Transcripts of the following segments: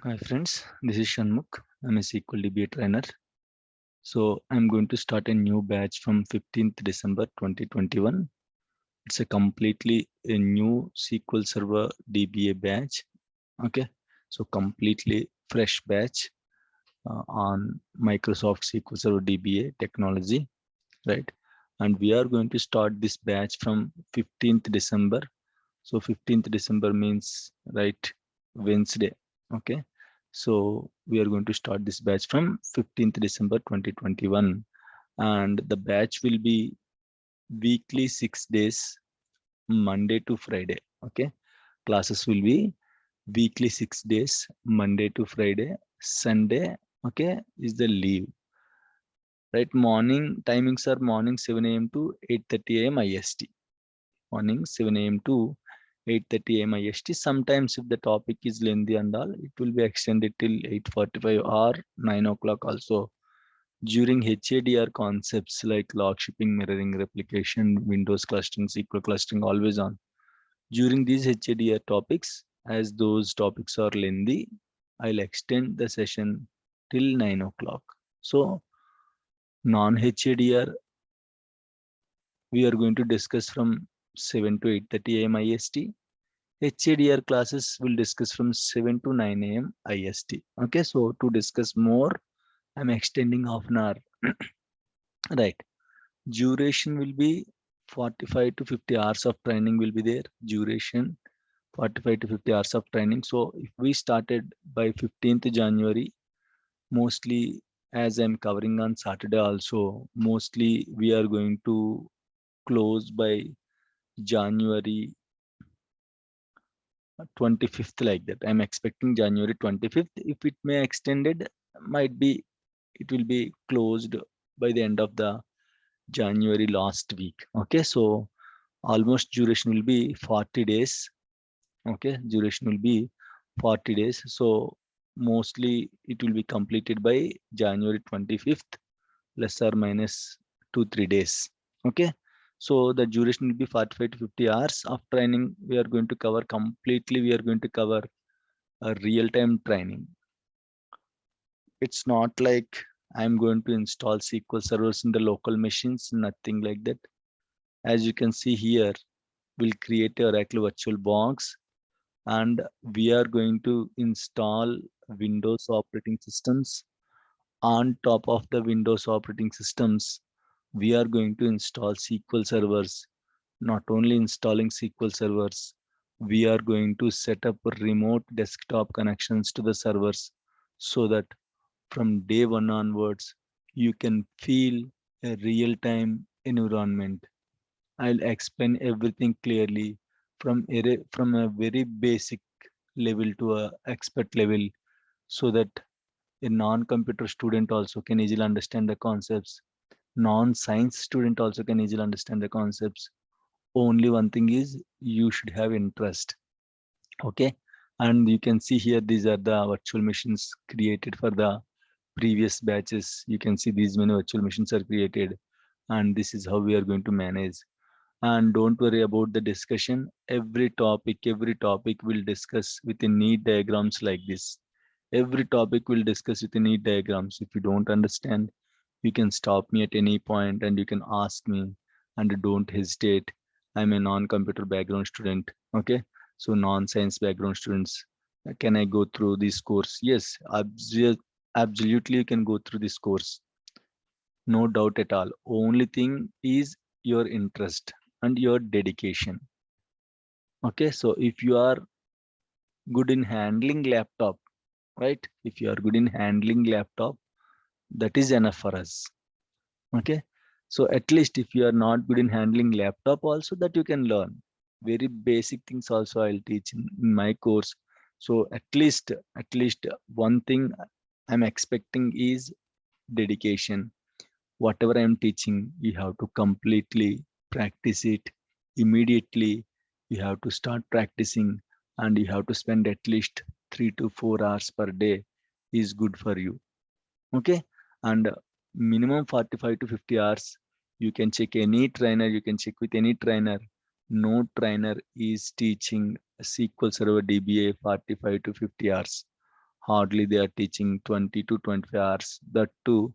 Hi friends, this is Shanmukh. I'm a SQL DBA trainer. So I'm going to start a new batch from 15th December 2021. It's a completely a new SQL Server DBA batch. Okay, so completely fresh batch on Microsoft SQL Server DBA technology, right? And we are going to start this batch from 15th December. So 15th December means right Wednesday. Okay. So we are going to start this batch from 15th December 2021. And the batch will be weekly 6 days, Monday to Friday. Okay. Classes will be weekly 6 days, Monday to Friday. Sunday, okay, is the leave. Right. Morning timings are morning 7 a.m. to 8:30 a.m. IST. Morning 7 a.m. to 8:30 a.m. IST. Sometimes if the topic is lengthy and all, it will be extended till 8:45 or 9 o'clock also. During HADR concepts like log shipping, mirroring, replication, Windows clustering, SQL clustering, always on. During these HADR topics, as those topics are lengthy, I'll extend the session till 9 o'clock. So non-HADR, we are going to discuss from 7 to 8:30 a.m. IST. HADR classes will discuss from 7 to 9 a.m. IST. Okay, so to discuss more, I'm extending half an hour. Right. Duration will be 45 to 50 hours of training will be there. Duration 45 to 50 hours of training. So if we started by 15th January, mostly as I'm covering on Saturday also, mostly we are going to close by January 25th, like that. I'm expecting January 25th. If it may extended, might be it will be closed by the end of the January last week. Okay, so almost duration will be 40 days. Okay, duration will be 40 days. So mostly it will be completed by January 25th, less or minus 2-3 days. Okay, so the duration will be 45 to 50 hours of training. We are going to cover completely. We are going to cover a real-time training. It's not like I'm going to install SQL servers in the local machines, nothing like that. As you can see here, we'll create a Oracle VirtualBox and we are going to install Windows operating systems. On top of the Windows operating systems, we are going to install SQL servers. Not only installing SQL servers, we are going to set up remote desktop connections to the servers so that from day one onwards, you can feel a real-time environment. I'll explain everything clearly from a very basic level to a expert level so that a non-computer student also can easily understand the concepts. Non-science student also can easily understand the concepts. Only one thing is you should have interest. Okay. And you can see here, these are the virtual machines created for the previous batches. You can see these many virtual machines are created and this is how we are going to manage. And don't worry about the discussion. Every topic will discuss with a neat diagrams like this. Every topic will discuss with a neat diagrams. If you don't understand, you can stop me at any point and you can ask me and don't hesitate. I'm a non-computer background student. Okay. So non-science background students, can I go through this course? Yes, absolutely you can go through this course. No doubt at all. Only thing is your interest and your dedication. Okay, so if you are good in handling laptop, right? If you are good in handling laptop, that is enough for us. Okay, so at least if you are not good in handling laptop also, that you can learn. Very basic things also I'll teach in my course. So at least one thing I'm expecting is dedication. Whatever I'm teaching, you have to completely practice it immediately. You have to start practicing and you have to spend at least 3 to 4 hours per day is good for you. Okay. And minimum 45 to 50 hours. You can check any trainer, you can check with any trainer. No trainer is teaching SQL Server DBA 45 to 50 hours. Hardly they are teaching 20 to 25 hours, that too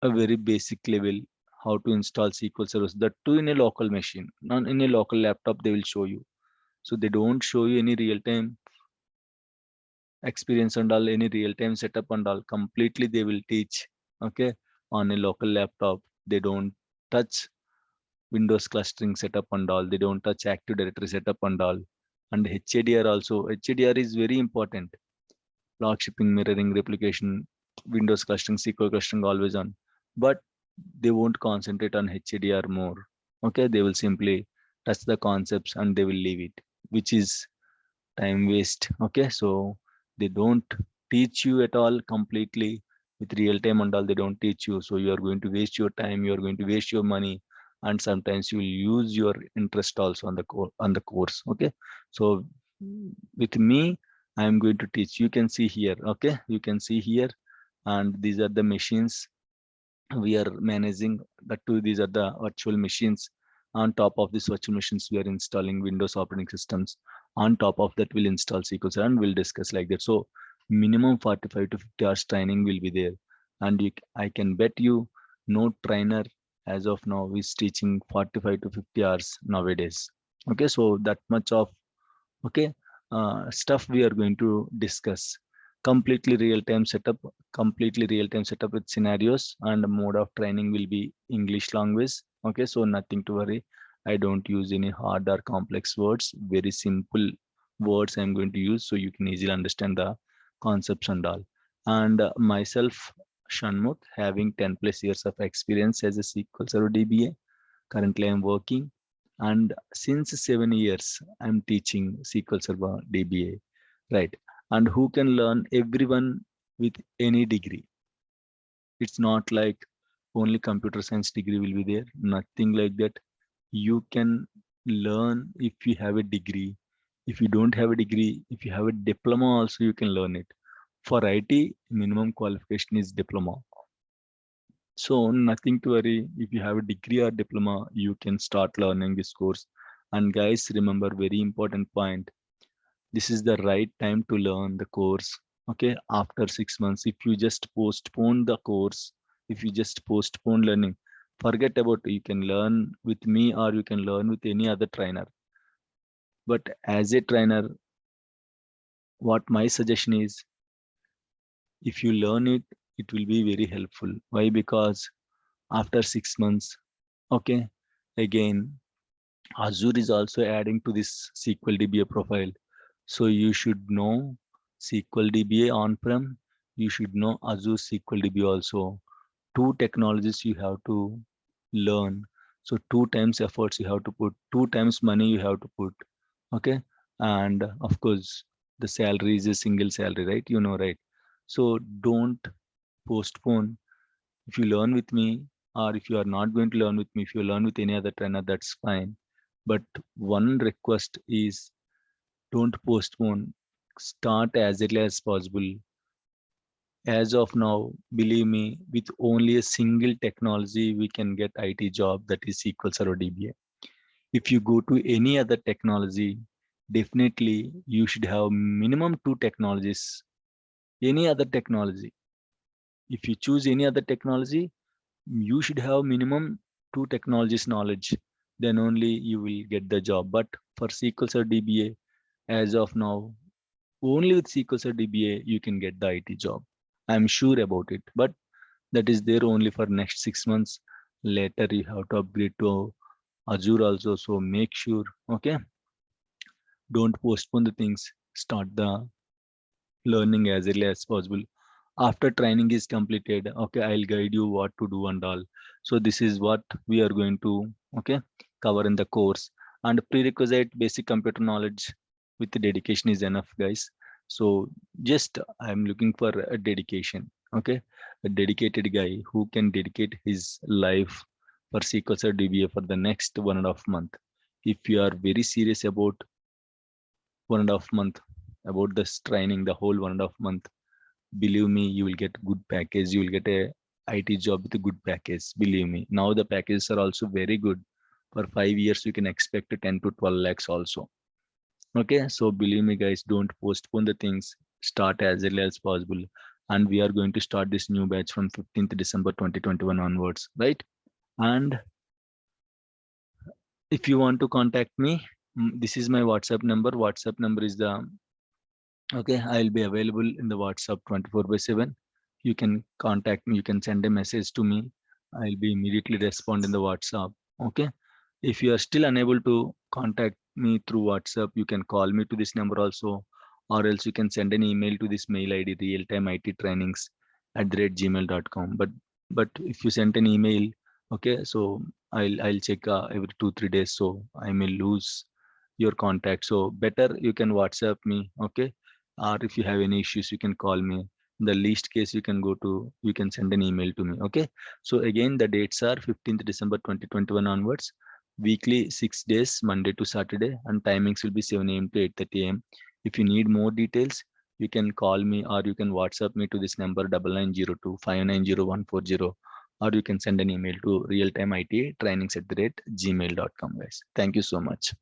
a very basic level, how to install SQL servers, that too in a local machine, not in a local laptop they will show you. So they don't show you any real-time experience and all, any real-time setup and all. Completely they will teach, okay, on a local laptop. They don't touch Windows clustering setup and all. They don't touch Active Directory setup and all. And HADR also. HADR is very important. Log shipping, mirroring, replication, Windows clustering, SQL clustering always on. But they won't concentrate on HADR more. Okay, they will simply touch the concepts and they will leave it, which is time waste. Okay, so they don't teach you at all completely with real time and all. They don't teach you, so you are going to waste your time, you are going to waste your money, and sometimes you will use your interest also on the course. Okay, so with me I am going to teach. You can see here, okay, you can see here, and these are the machines we are managing. The two, these are the virtual machines. On top of these virtual machines we are installing Windows operating systems. On top of that we'll install SQL Server, and we'll discuss like that. So minimum 45 to 50 hours training will be there, and I can bet you no trainer as of now is teaching 45 to 50 hours nowadays. Okay, so that much of, okay, stuff we are going to discuss. Completely real-time setup, completely real-time setup with scenarios, and mode of training will be English language. Okay, so nothing to worry. I don't use any hard or complex words, very simple words I'm going to use, so you can easily understand the concepts and all. And myself, Shanmut, having 10 plus years of experience as a SQL Server DBA. Currently I'm working, and since 7 years I'm teaching SQL Server DBA, right? And who can learn? Everyone with any degree. It's not like only computer science degree will be there, nothing like that. You can learn if you have a degree. If you don't have a degree, if you have a diploma also, you can learn it. For IT, minimum qualification is diploma. So nothing to worry. If you have a degree or diploma, you can start learning this course. And guys, remember very important point. This is the right time to learn the course. Okay, after 6 months, if you just postpone the course, if you just postpone learning, forget about it. You can learn with me or you can learn with any other trainer. But as a trainer, what my suggestion is, if you learn it, it will be very helpful. Why? Because after 6 months, okay, again, Azure is also adding to this SQL DBA profile. So you should know SQL DBA on-prem. You should know Azure SQL DBA also. Two technologies you have to learn. So 2 times efforts you have to put, 2 times money you have to put. Okay. And of course, the salary is a single salary, right? You know, right? So don't postpone. If you learn with me, or if you are not going to learn with me, if you learn with any other trainer, that's fine. But one request is, don't postpone. Start as early as possible. As of now, believe me, with only a single technology, we can get IT job, that is SQL Server DBA. If you go to any other technology, definitely you should have minimum 2 technologies. Any other technology. If you choose any other technology, you should have minimum 2 technologies knowledge. Then only you will get the job. But for SQL Server DBA, as of now, only with SQL Server DBA you can get the IT job. I'm sure about it. But that is there only for next 6 months. Later you have to upgrade to Azure also. So make sure, okay, don't postpone the things. Start the learning as early as possible. After training is completed, okay, I'll guide you what to do and all. So this is what we are going to, okay, cover in the course. And prerequisite basic computer knowledge with the dedication is enough, guys. So just I'm looking for a dedication, okay, a dedicated guy who can dedicate his life for SQL Server DBA for the next 1.5 month. If you are very serious about 1.5 month, about this training, the whole 1.5 month, believe me, you will get good package. You will get a IT job with a good package. Believe me. Now the packages are also very good. For 5 years, you can expect 10 to 12 lakhs also. Okay, so believe me, guys, don't postpone the things. start as early as possible. And we are going to start this new batch from 15th December 2021 onwards, right? And if you want to contact me, this is my WhatsApp number. WhatsApp number is the, okay, I'll be available in the WhatsApp 24/7. You can contact me, you can send a message to me. I'll be immediately respond in the WhatsApp. Okay. If you are still unable to contact me through WhatsApp, you can call me to this number also, or else you can send an email to this mail ID, realtimeittrainings@gmail.com. But if you send an email, okay, so I'll check every 2-3 days, so I may lose your contact. So better you can WhatsApp me, okay? Or if you have any issues, you can call me. In the least case, you can send an email to me, okay? So again, the dates are 15th December 2021 onwards, weekly 6 days, Monday to Saturday, and timings will be 7 a.m. to 8:30 a.m. If you need more details, you can call me or you can WhatsApp me to this number 9902 or you can send an email to realtimeittrainings@gmail.com, guys. Thank you so much.